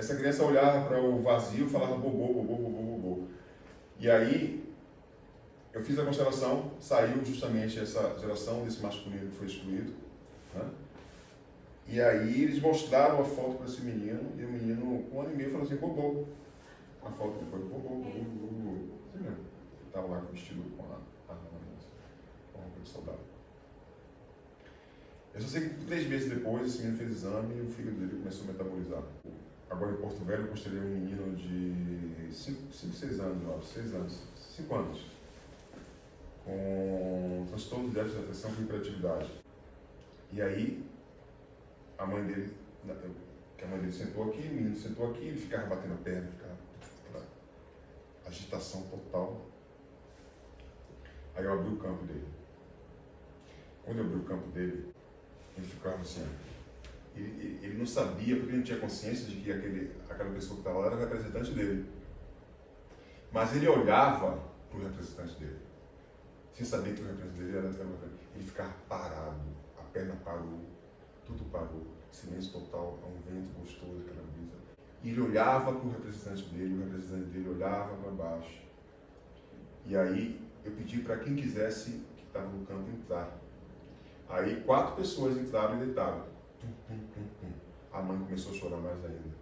essa criança olhava para o vazio e falava bobô, bobô, bobô, bobô. E aí, eu fiz a constelação, saiu justamente essa geração desse masculino que foi excluído, né? E aí eles mostraram a foto para esse menino, e o menino, com 1 ano e meio, falou assim, bobô. A foto depois, bobô, bobô, bobô. Assim mesmo. Ele estava lá vestido com a roupa de soldado. Eu só sei que 3 meses depois, esse menino fez exame e o fígado dele começou a metabolizar. Agora em Porto Velho, eu constelei um menino de 5, 6 anos, eu acho, 6 anos, 5 anos, com transtorno de déficit de atenção com hiperatividade. E aí, a mãe dele sentou aqui, o menino sentou aqui, ele ficava batendo a perna, ficava aquela agitação total. Aí eu abri o campo dele. Quando eu abri o campo dele, ele ficava assim, ele não sabia, porque ele não tinha consciência de que aquela pessoa que estava lá era o representante dele. Mas ele olhava para o representante dele, sem saber que o representante dele era ele ficava parado, a perna parou, tudo parou, silêncio total, um vento gostoso, aquela brisa. E ele olhava para o representante dele, o representante dele olhava para baixo. E aí eu pedi para quem quisesse, que estava no campo, entrar. Aí 4 pessoas entraram e deitaram. A mãe começou a chorar mais ainda,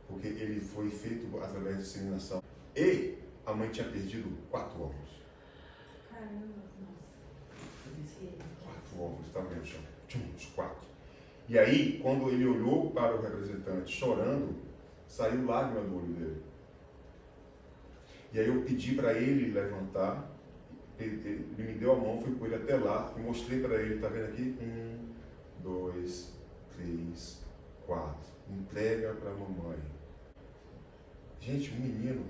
porque ele foi feito através de inseminação. E a mãe tinha perdido 4 óvulos. Caramba, nossa. 4 óvulos, estavam no chão. Os 4. E aí, quando ele olhou para o representante chorando, saiu lágrima do olho dele. E aí eu pedi para ele levantar, ele me deu a mão, fui com ele até lá e mostrei para ele, tá vendo aqui? 1, 2, 3, 4. Entrega para a mamãe. Gente, o menino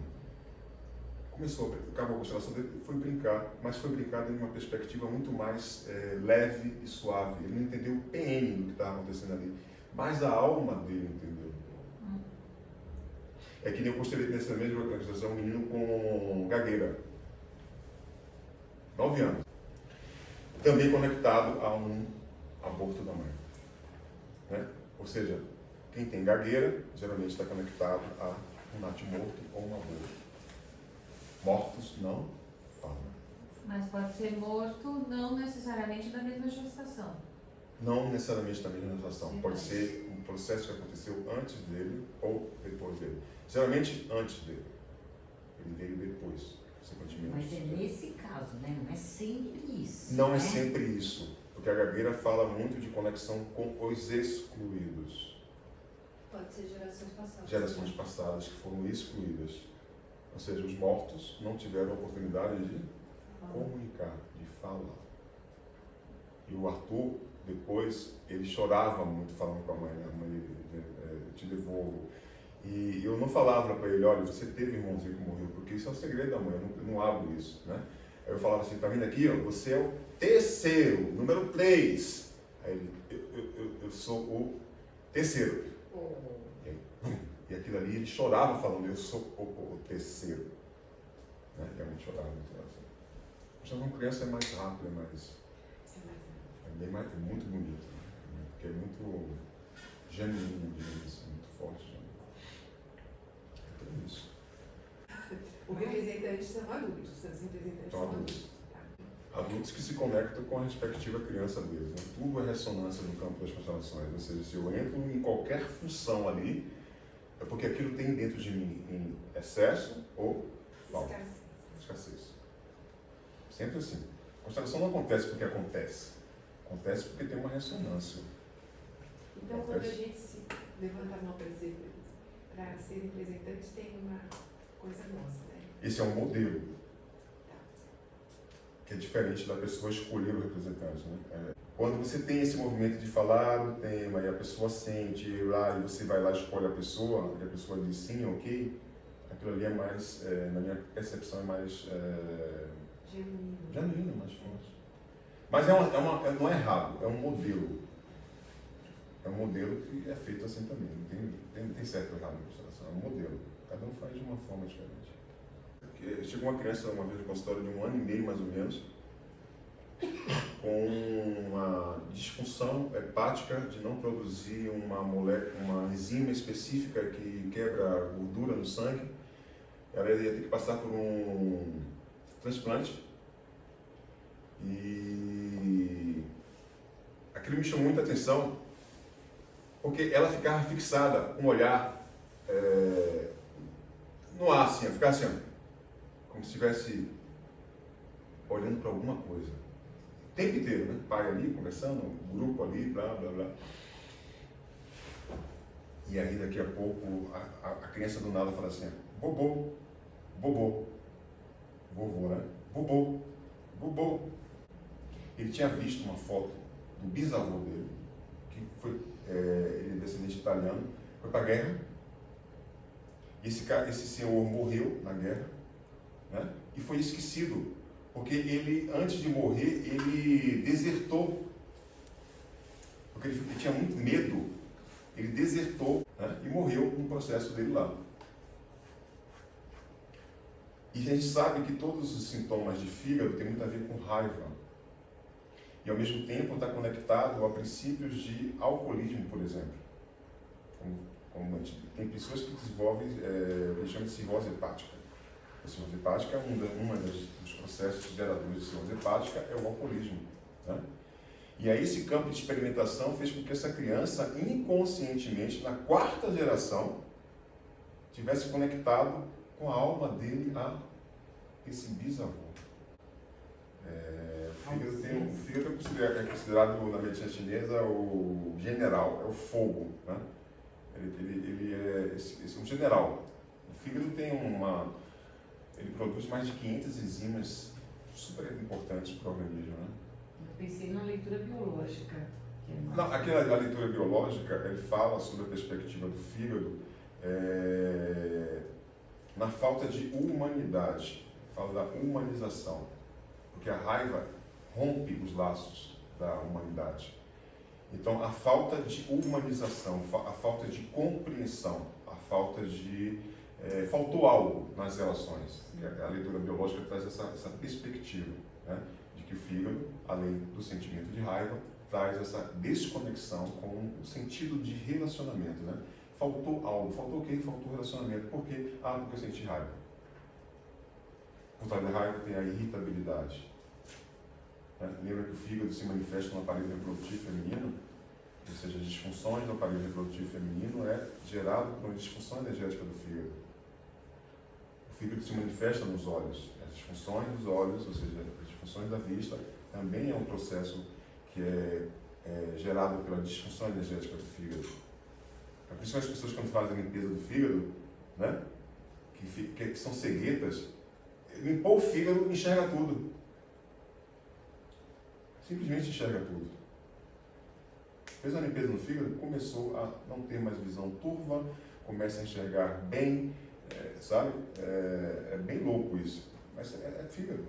acabou a constelação dele, foi brincar, mas foi brincar de uma perspectiva muito mais leve e suave. Ele não entendeu o PN do que estava acontecendo ali, mas a alma dele entendeu. É que nem eu constelei nessa mesma constelação um menino com gagueira, 9 anos, também conectado a um aborto da mãe, né? Ou seja, quem tem gagueira geralmente está conectado a um natimorto ou um aborto. Mortos não falam. Mas pode ser morto não necessariamente da mesma gestação. Não necessariamente da mesma gestação. Pode ser um processo que aconteceu antes dele ou depois dele. Geralmente antes dele. Ele veio depois, consequentemente. Mas é nesse caso, né? Não é sempre isso. Não né? é sempre isso. Porque a gagueira fala muito de conexão com os excluídos. Pode ser gerações passadas. Gerações passadas que foram excluídas. Ou seja, os mortos não tiveram a oportunidade de comunicar, de falar. E o Arthur, depois, ele chorava muito falando com a mãe, né? A mãe, eu te devolvo. E eu não falava para ele, olha, você teve um irmãozinho que morreu, porque isso é o segredo da mãe, eu não abro isso, né? Aí eu falava assim, tá vendo aqui, ó, você é o terceiro, número 3. Aí ele, eu sou o terceiro. E aquilo ali, ele chorava falando, eu sou o terceiro. Né? Realmente chorava muito. Assim. Mas uma criança é mais rápida, é muito bonito. Né? Porque é muito genuíno, assim, muito forte. Né? Então é isso. O representante são adultos, os representantes São são adultos. adultos. Adultos que se conectam com a respectiva criança deles. Né? Tudo é ressonância no campo das constelações. Ou seja, se eu entro em qualquer função ali, é porque aquilo tem dentro de mim em excesso ou falta. Escassez. Sempre assim. A constelação não acontece porque acontece. Acontece porque tem uma ressonância. Então, quando a gente se levanta a mão para ser representante, tem uma coisa nossa, né? Esse é um modelo. Que é diferente da pessoa escolher o representante. Né? Quando você tem esse movimento de falar o tema e a pessoa sente, e você vai lá e escolhe a pessoa, e a pessoa diz sim, ok, aquilo ali é mais, na minha percepção, é mais genuíno, mais forte. Mas não é errado, é um modelo. É um modelo que é feito assim também, não tem certo ou errado na constelação, é um modelo. Cada um faz de uma forma diferente. Chegou uma criança uma vez no consultório de 1 ano e meio, mais ou menos, com uma disfunção hepática de não produzir uma enzima específica que quebra a gordura no sangue. Ela ia ter que passar por um transplante. E aquilo me chamou muita atenção, porque ela ficava fixada com o olhar no ar, assim, ela ficava assim, como se estivesse olhando para alguma coisa. O tempo inteiro, né? Pai ali conversando, grupo ali, blá blá blá. E aí daqui a pouco a criança do nada fala assim, bobô, bobô, vovô, né? Bobô, bobô. Ele tinha visto uma foto do bisavô dele, que foi, ele é descendente italiano, foi para a guerra. Esse senhor morreu na guerra, né? E foi esquecido, porque ele, antes de morrer, ele desertou, porque ele tinha muito medo, ele desertou, né? E morreu no processo dele lá. E a gente sabe que todos os sintomas de fígado têm muito a ver com raiva. E ao mesmo tempo está conectado a princípios de alcoolismo, por exemplo. Tem pessoas que desenvolvem o que a gente chama de cirrose hepática. A cirrose hepática, um dos processos geradores de cirrose hepática é o alcoolismo, né? E aí esse campo de experimentação fez com que essa criança, inconscientemente, na 4ª geração, tivesse conectado com a alma dele a esse bisavô. O fígado é considerado na medicina chinesa o general, é o fogo, né? Ele é um general. O fígado ele produz mais de 500 enzimas super importantes para o organismo, né? Eu pensei na leitura biológica. Não, aquela leitura biológica, ele fala sobre a perspectiva do fígado na falta de humanidade, fala da humanização, porque a raiva rompe os laços da humanidade. Então, a falta de humanização, a falta de compreensão, a falta de... faltou algo nas relações. A leitura biológica traz essa perspectiva, né, de que o fígado, além do sentimento de raiva, traz essa desconexão com o sentido de relacionamento, né? Faltou algo. Faltou o quê? Faltou relacionamento. Por quê? Porque eu senti raiva. Por trás da raiva tem a irritabilidade. Lembra que o fígado se manifesta no aparelho reprodutivo feminino? Ou seja, as disfunções do aparelho reprodutivo feminino é gerado por uma disfunção energética do fígado. O fígado se manifesta nos olhos. As disfunções dos olhos, ou seja, as disfunções da vista, também é um processo que é gerado pela disfunção energética do fígado. É por isso que as pessoas, quando fazem a limpeza do fígado, né, que são ceguetas, limpou o fígado e enxerga tudo. Simplesmente enxerga tudo. Fez uma limpeza no fígado, começou a não ter mais visão turva, começa a enxergar bem, sabe? É bem louco isso. Mas é fígado.